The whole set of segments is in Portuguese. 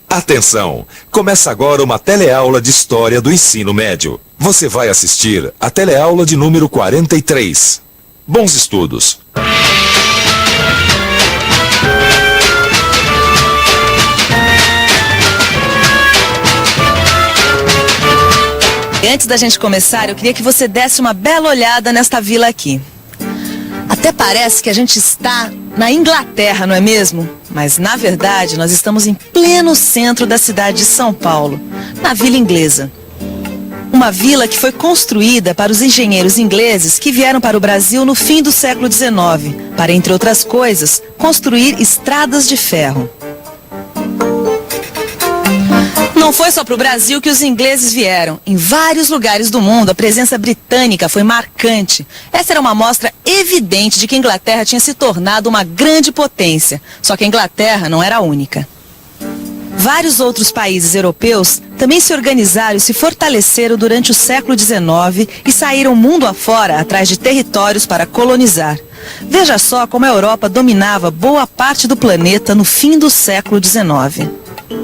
Atenção! Começa agora uma teleaula de História do Ensino Médio. Você vai assistir a teleaula de número 43. Bons estudos! Antes da gente começar, eu queria que você desse uma bela olhada nesta vila aqui. Até parece que a gente está na Inglaterra, não é mesmo? Mas, na verdade, nós estamos em pleno centro da cidade de São Paulo, na Vila Inglesa. Uma vila que foi construída para os engenheiros ingleses que vieram para o Brasil no fim do século XIX, para, entre outras coisas, construir estradas de ferro. Não foi só para o Brasil que os ingleses vieram. Em vários lugares do mundo, a presença britânica foi marcante. Essa era uma amostra evidente de que a Inglaterra tinha se tornado uma grande potência. Só que a Inglaterra não era a única. Vários outros países europeus também se organizaram e se fortaleceram durante o século XIX e saíram mundo afora atrás de territórios para colonizar. Veja só como a Europa dominava boa parte do planeta no fim do século XIX.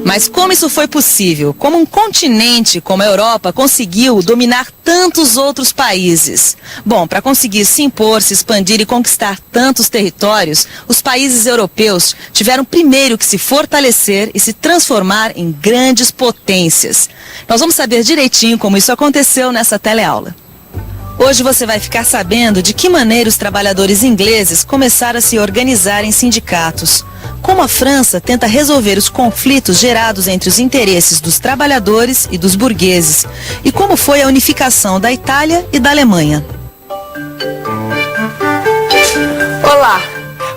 Mas como isso foi possível? Como um continente como a Europa conseguiu dominar tantos outros países? Bom, para conseguir se impor, se expandir e conquistar tantos territórios, os países europeus tiveram primeiro que se fortalecer e se transformar em grandes potências. Nós vamos saber direitinho como isso aconteceu nessa teleaula. Hoje você vai ficar sabendo de que maneira os trabalhadores ingleses começaram a se organizar em sindicatos, como a França tenta resolver os conflitos gerados entre os interesses dos trabalhadores e dos burgueses, e como foi a unificação da Itália e da Alemanha. Olá!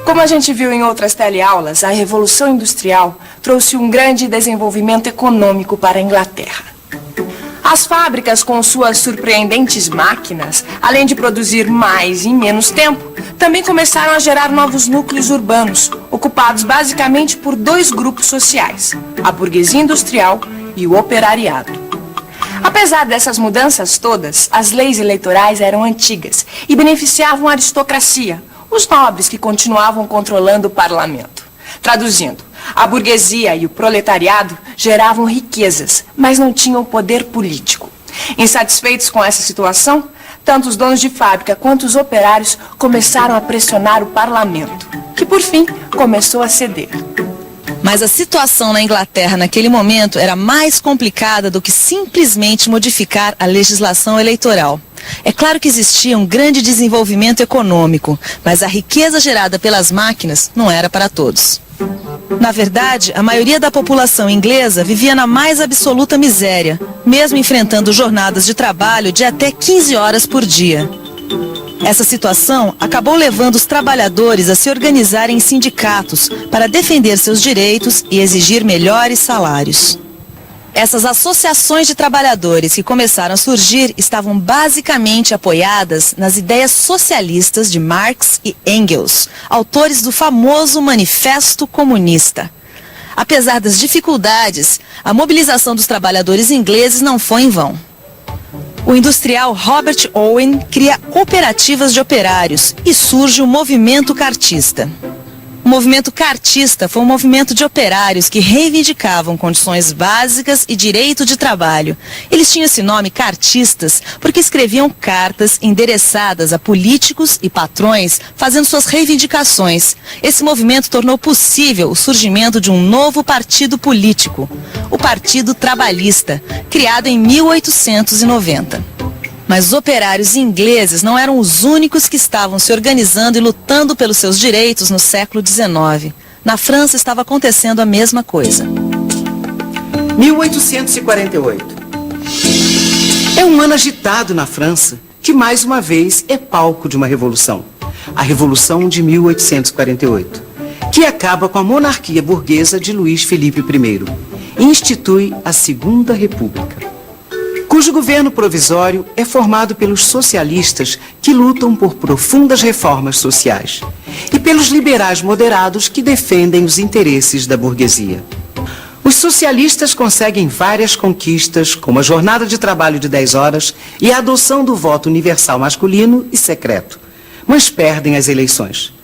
Como a gente viu em outras teleaulas, a Revolução Industrial trouxe um grande desenvolvimento econômico para a Inglaterra. As fábricas, com suas surpreendentes máquinas, além de produzir mais em menos tempo, também começaram a gerar novos núcleos urbanos, ocupados basicamente por dois grupos sociais, a burguesia industrial e o operariado. Apesar dessas mudanças todas, as leis eleitorais eram antigas e beneficiavam a aristocracia, os nobres que continuavam controlando o parlamento. Traduzindo, a burguesia e o proletariado geravam riquezas, mas não tinham poder político. Insatisfeitos com essa situação, tanto os donos de fábrica quanto os operários começaram a pressionar o parlamento, que por fim começou a ceder. Mas a situação na Inglaterra naquele momento era mais complicada do que simplesmente modificar a legislação eleitoral. É claro que existia um grande desenvolvimento econômico, mas a riqueza gerada pelas máquinas não era para todos. Na verdade, a maioria da população inglesa vivia na mais absoluta miséria, mesmo enfrentando jornadas de trabalho de até 15 horas por dia. Essa situação acabou levando os trabalhadores a se organizarem em sindicatos para defender seus direitos e exigir melhores salários. Essas associações de trabalhadores que começaram a surgir estavam basicamente apoiadas nas ideias socialistas de Marx e Engels, autores do famoso Manifesto Comunista. Apesar das dificuldades, a mobilização dos trabalhadores ingleses não foi em vão. O industrial Robert Owen cria cooperativas de operários e surge o movimento cartista. O movimento cartista foi um movimento de operários que reivindicavam condições básicas e direito de trabalho. Eles tinham esse nome, cartistas, porque escreviam cartas endereçadas a políticos e patrões fazendo suas reivindicações. Esse movimento tornou possível o surgimento de um novo partido político, o Partido Trabalhista, criado em 1890. Mas os operários ingleses não eram os únicos que estavam se organizando e lutando pelos seus direitos no século XIX. Na França estava acontecendo a mesma coisa. 1848. É um ano agitado na França, que mais uma vez é palco de uma revolução. A Revolução de 1848, que acaba com a monarquia burguesa de Luís Felipe I e institui a Segunda República, cujo governo provisório é formado pelos socialistas que lutam por profundas reformas sociais e pelos liberais moderados que defendem os interesses da burguesia. Os socialistas conseguem várias conquistas, como a jornada de trabalho de 10 horas e a adoção do voto universal masculino e secreto, mas perdem as eleições.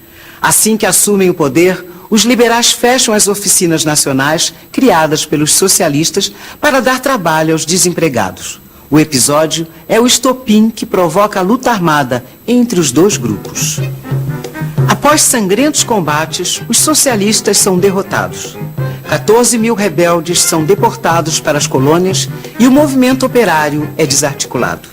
Assim que assumem o poder, os liberais fecham as oficinas nacionais criadas pelos socialistas para dar trabalho aos desempregados. O episódio é o estopim que provoca a luta armada entre os dois grupos. Após sangrentos combates, os socialistas são derrotados. 14 mil rebeldes são deportados para as colônias e o movimento operário é desarticulado.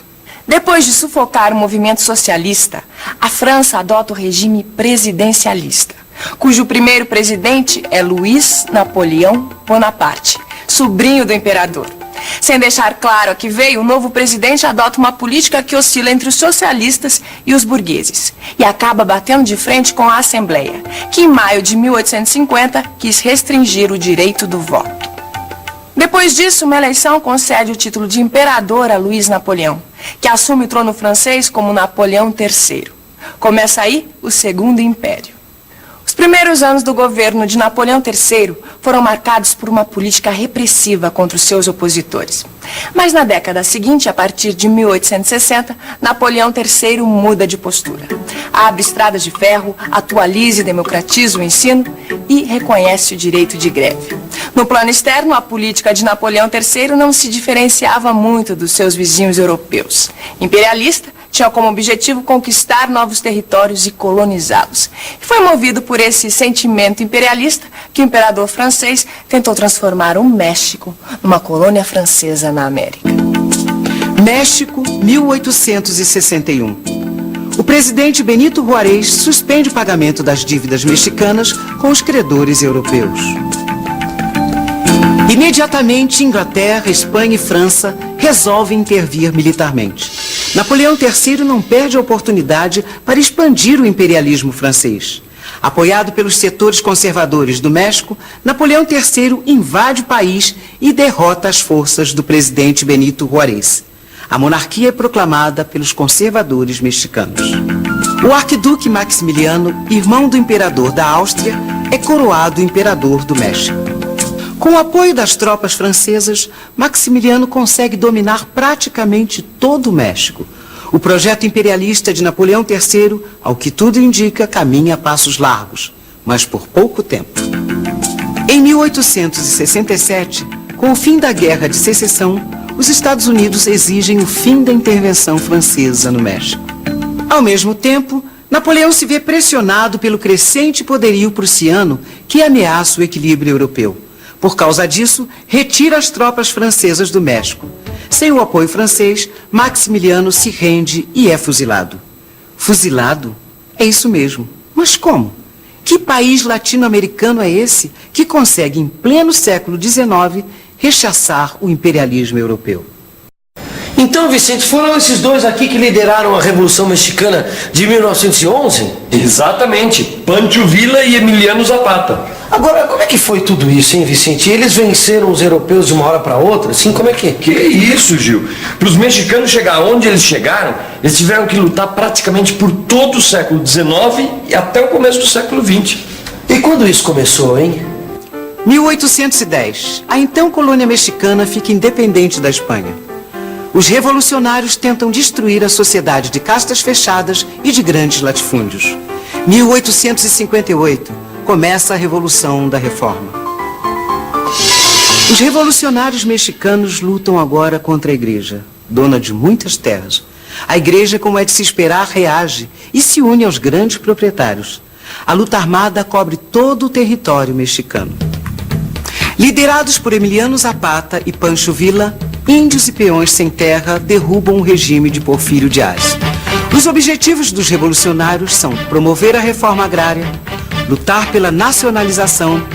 Depois de sufocar o movimento socialista, a França adota o regime presidencialista, cujo primeiro presidente é Luiz Napoleão Bonaparte, sobrinho do imperador. Sem deixar claro a que veio, o novo presidente adota uma política que oscila entre os socialistas e os burgueses e acaba batendo de frente com a Assembleia, que em maio de 1850 quis restringir o direito do voto. Depois disso, uma eleição concede o título de imperador a Luiz Napoleão, que assume o trono francês como Napoleão III. Começa aí o Segundo Império. Os primeiros anos do governo de Napoleão III foram marcados por uma política repressiva contra os seus opositores. Mas na década seguinte, a partir de 1860, Napoleão III muda de postura. Abre estradas de ferro, atualiza e democratiza o ensino e reconhece o direito de greve. No plano externo, a política de Napoleão III não se diferenciava muito dos seus vizinhos europeus. Imperialista, tinha como objetivo conquistar novos territórios e colonizá-los. E foi movido por esse sentimento imperialista que o imperador francês tentou transformar o México numa colônia francesa na América. México, 1861. O presidente Benito Juárez suspende o pagamento das dívidas mexicanas com os credores europeus. Imediatamente, Inglaterra, Espanha e França resolvem intervir militarmente. Napoleão III não perde a oportunidade para expandir o imperialismo francês. Apoiado pelos setores conservadores do México, Napoleão III invade o país e derrota as forças do presidente Benito Juárez. A monarquia é proclamada pelos conservadores mexicanos. O arquiduque Maximiliano, irmão do imperador da Áustria, é coroado imperador do México. Com o apoio das tropas francesas, Maximiliano consegue dominar praticamente todo o México. O projeto imperialista de Napoleão III, ao que tudo indica, caminha a passos largos, mas por pouco tempo. Em 1867, com o fim da Guerra de Secessão, os Estados Unidos exigem o fim da intervenção francesa no México. Ao mesmo tempo, Napoleão se vê pressionado pelo crescente poderio prussiano que ameaça o equilíbrio europeu. Por causa disso, retira as tropas francesas do México. Sem o apoio francês, Maximiliano se rende e é fuzilado. Fuzilado? É isso mesmo. Mas como? Que país latino-americano é esse que consegue, em pleno século XIX, rechaçar o imperialismo europeu? Então, Vicente, foram esses dois aqui que lideraram a Revolução Mexicana de 1911? Exatamente, Pancho Villa e Emiliano Zapata. Agora, como é que foi tudo isso, hein, Vicente? Eles venceram os europeus de uma hora para outra? Assim, como é que... Que isso, Gil? Para os mexicanos chegar onde eles chegaram, eles tiveram que lutar praticamente por todo o século XIX e até o começo do século XX. E quando isso começou, hein? 1810. A então colônia mexicana fica independente da Espanha. Os revolucionários tentam destruir a sociedade de castas fechadas e de grandes latifúndios. 1858. Começa a Revolução da Reforma. Os revolucionários mexicanos lutam agora contra a igreja, dona de muitas terras. A igreja, como é de se esperar, reage e se une aos grandes proprietários. A luta armada cobre todo o território mexicano. Liderados por Emiliano Zapata e Pancho Villa, índios e peões sem terra derrubam o regime de Porfírio Dias. Os objetivos dos revolucionários são promover a reforma agrária, lutar pela nacionalização,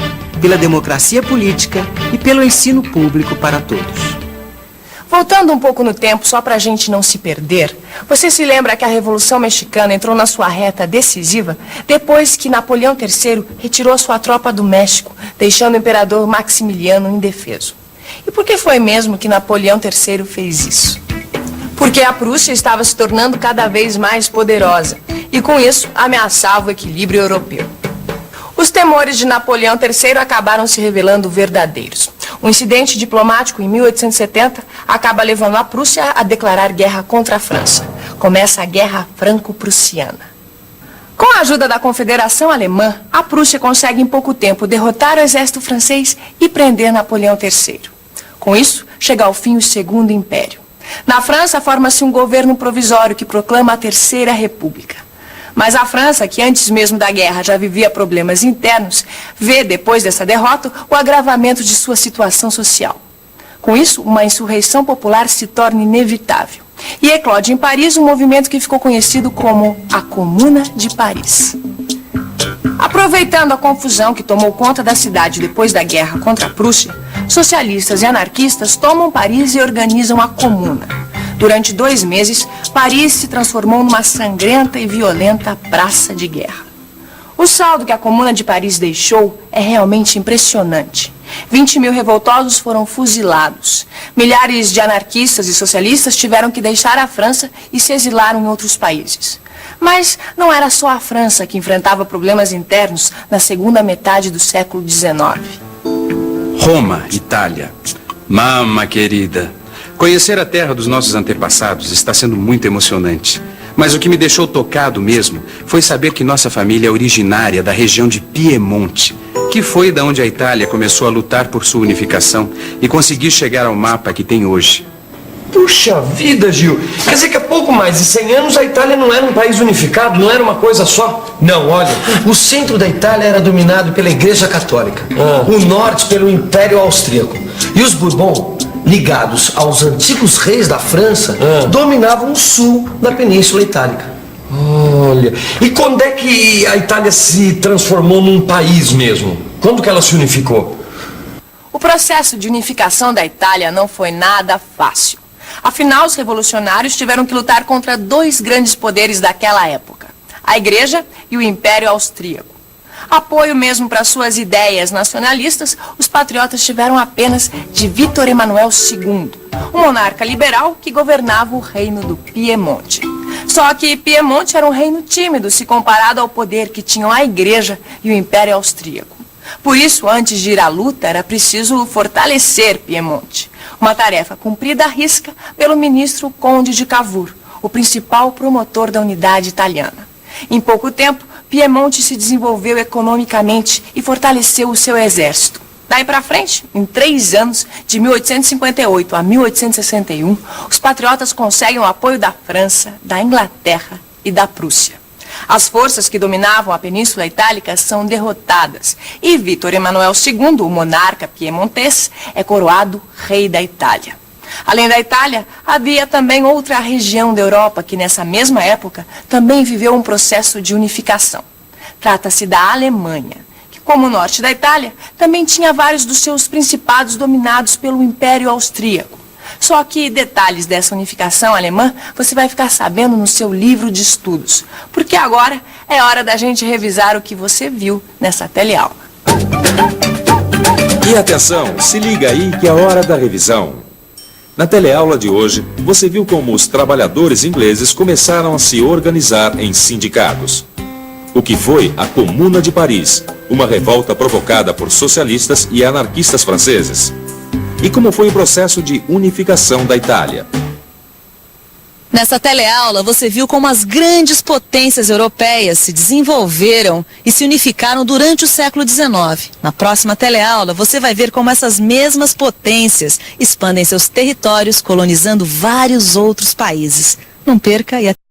pela democracia política e pelo ensino público para todos. Voltando um pouco no tempo, só para a gente não se perder, você se lembra que a Revolução Mexicana entrou na sua reta decisiva depois que Napoleão III retirou sua tropa do México, deixando o imperador Maximiliano indefeso. E por que foi mesmo que Napoleão III fez isso? Porque a Prússia estava se tornando cada vez mais poderosa e, com isso, ameaçava o equilíbrio europeu. Os temores de Napoleão III acabaram se revelando verdadeiros. Um incidente diplomático em 1870 acaba levando a Prússia a declarar guerra contra a França. Começa a Guerra Franco-Prussiana. Com a ajuda da Confederação Alemã, a Prússia consegue em pouco tempo derrotar o exército francês e prender Napoleão III. Com isso, chega ao fim o Segundo Império. Na França, forma-se um governo provisório que proclama a Terceira República. Mas a França, que antes mesmo da guerra já vivia problemas internos, vê, depois dessa derrota, o agravamento de sua situação social. Com isso, uma insurreição popular se torna inevitável. E eclode em Paris um movimento que ficou conhecido como a Comuna de Paris. Aproveitando a confusão que tomou conta da cidade depois da guerra contra a Prússia, socialistas e anarquistas tomam Paris e organizam a Comuna. Durante 2 meses, Paris se transformou numa sangrenta e violenta praça de guerra. O saldo que a Comuna de Paris deixou é realmente impressionante. 20 mil revoltosos foram fuzilados. Milhares de anarquistas e socialistas tiveram que deixar a França e se exilaram em outros países. Mas não era só a França que enfrentava problemas internos na segunda metade do século XIX. Roma, Itália. Mama querida, conhecer a terra dos nossos antepassados está sendo muito emocionante. Mas o que me deixou tocado mesmo foi saber que nossa família é originária da região de Piemonte, que foi da onde a Itália começou a lutar por sua unificação e conseguir chegar ao mapa que tem hoje. Puxa vida, Gil. Quer dizer que há pouco mais de 100 anos a Itália não era um país unificado, não era uma coisa só? Não, olha, o centro da Itália era dominado pela Igreja Católica, o norte pelo Império Austríaco. E os Bourbon, ligados aos antigos reis da França, dominavam o sul da Península Itálica. Olha, e quando é que a Itália se transformou num país mesmo? Quando que ela se unificou? O processo de unificação da Itália não foi nada fácil. Afinal, os revolucionários tiveram que lutar contra 2 grandes poderes daquela época, a Igreja e o Império Austríaco. Apoio mesmo para suas ideias nacionalistas, os patriotas tiveram apenas de Vítor Emanuel II, um monarca liberal que governava o reino do Piemonte. Só que Piemonte era um reino tímido se comparado ao poder que tinham a Igreja e o Império Austríaco. Por isso, antes de ir à luta, era preciso fortalecer Piemonte. Uma tarefa cumprida à risca pelo ministro Conde de Cavour, o principal promotor da unidade italiana. Em pouco tempo, Piemonte se desenvolveu economicamente e fortaleceu o seu exército. Daí para frente, em 3 anos, de 1858 a 1861, os patriotas conseguem o apoio da França, da Inglaterra e da Prússia. As forças que dominavam a Península Itálica são derrotadas e Vítor Emanuel II, o monarca piemontês, é coroado rei da Itália. Além da Itália, havia também outra região da Europa que nessa mesma época também viveu um processo de unificação. Trata-se da Alemanha, que como o norte da Itália, também tinha vários dos seus principados dominados pelo Império Austríaco. Só que detalhes dessa unificação alemã você vai ficar sabendo no seu livro de estudos, porque agora é hora da gente revisar o que você viu nessa teleaula. E atenção, se liga aí que é hora da revisão. Na teleaula de hoje, você viu como os trabalhadores ingleses começaram a se organizar em sindicatos. O que foi a Comuna de Paris, uma revolta provocada por socialistas e anarquistas franceses. E como foi o processo de unificação da Itália. Nessa teleaula, você viu como as grandes potências europeias se desenvolveram e se unificaram durante o século XIX. Na próxima teleaula, você vai ver como essas mesmas potências expandem seus territórios, colonizando vários outros países. Não perca e até